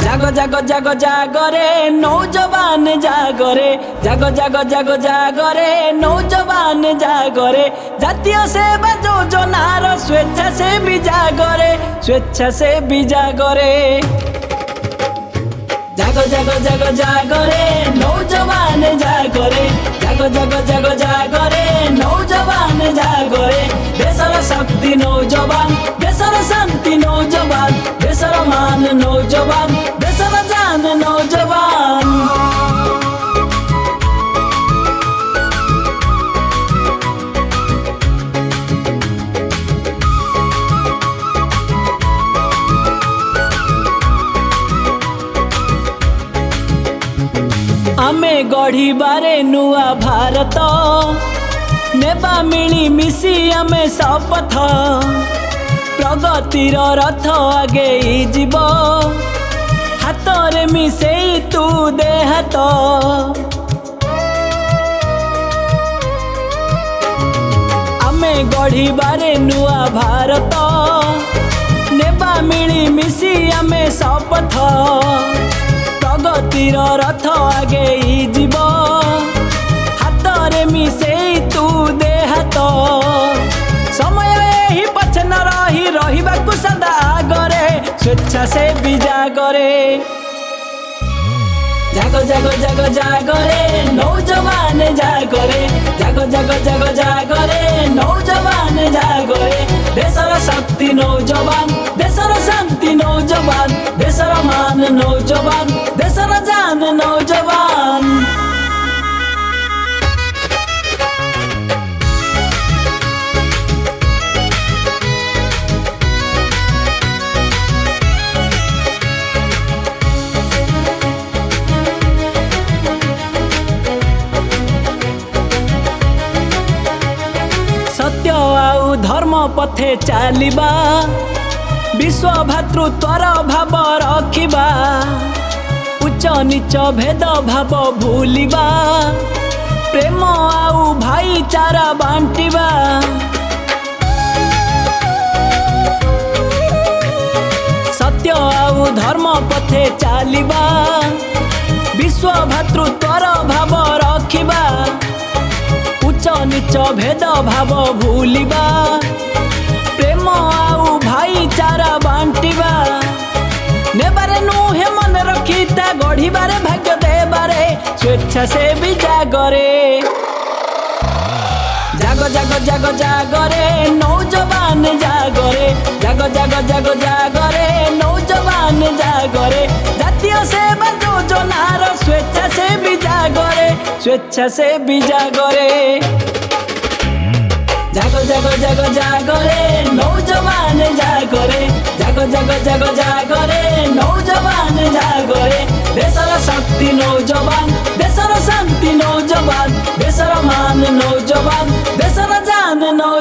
जागो जागो जागो जागो रे नौजवान जागो रे जागो जागो जागो जागो रे नौजवान जागो रे जातीय सेवा योजनार स्वेच्छा से भी जागो रे स्वेच्छा से भी जागो रे जागो जागो जागो जागो रे नौजवान जागो रे जागो जागो जागो जागो रे नौजवान जागो रे देशर शक्ति नौजवान देशर शांति नौजवान देशर मान नौजवान देशर जान नौजवान आमे गढ़ी बारे नुआ भारत नेबा मिली मिसी आमे शपथ प्रगतिर रथ आगे जीव हाथ मिसे तू दे हाथ आमे गढ़ी बारे नुआ भारत नेबा मिली मिसी आमे शपथ प्रगतिर रथ आगे जीव हाथ मिसे तू दे हाथ समय ही पछ न रही रहिबाकु सदा आगरे स्वेच्छा से भी जागरे जागो जागो जागो जागो रे नौजवान जागो रे जागो जागो जागो जागो रे नौजवान जागो रे देशर शक्ति नौजवान देशर शांति नौजवान देशर मान नौजवान देशर जान नौजवान सत्य आउ धर्म पथे चालिबा विश्व भातृत्वर भाव रखिबा उच्च नीच भेद भाव भूलिबा प्रेम आउ भाईचारा बांटिबा सत्य आउ धर्म पथे चालिबा विश्व भातृत्वर भाव रखिबा उच्च नीच भेद भाव भूलिबा प्रेम आउ भाईचारा बांटिबा नेबारे नुहे मन रखिता गढ़िबारे भाग्य देबारे स्वेच्छा से भी जागरे जागो जागो जागो जागो रे नौजवान जागो रे जागो जागो जागो जागो रे नौजवान जागो रे जातीय सेवा योजनार स्वेच्छा से भी जागो रे स्वेच्छा से भी जागो रे जागो जागो जागो जागो रे नौजवान जागो रे जागो जागो जागो जागो रे नौजवान जागो रे देशर शक्ति नौजवान देशर शांति नौजवान देशर मान नौजवान देशर जान नौजवान।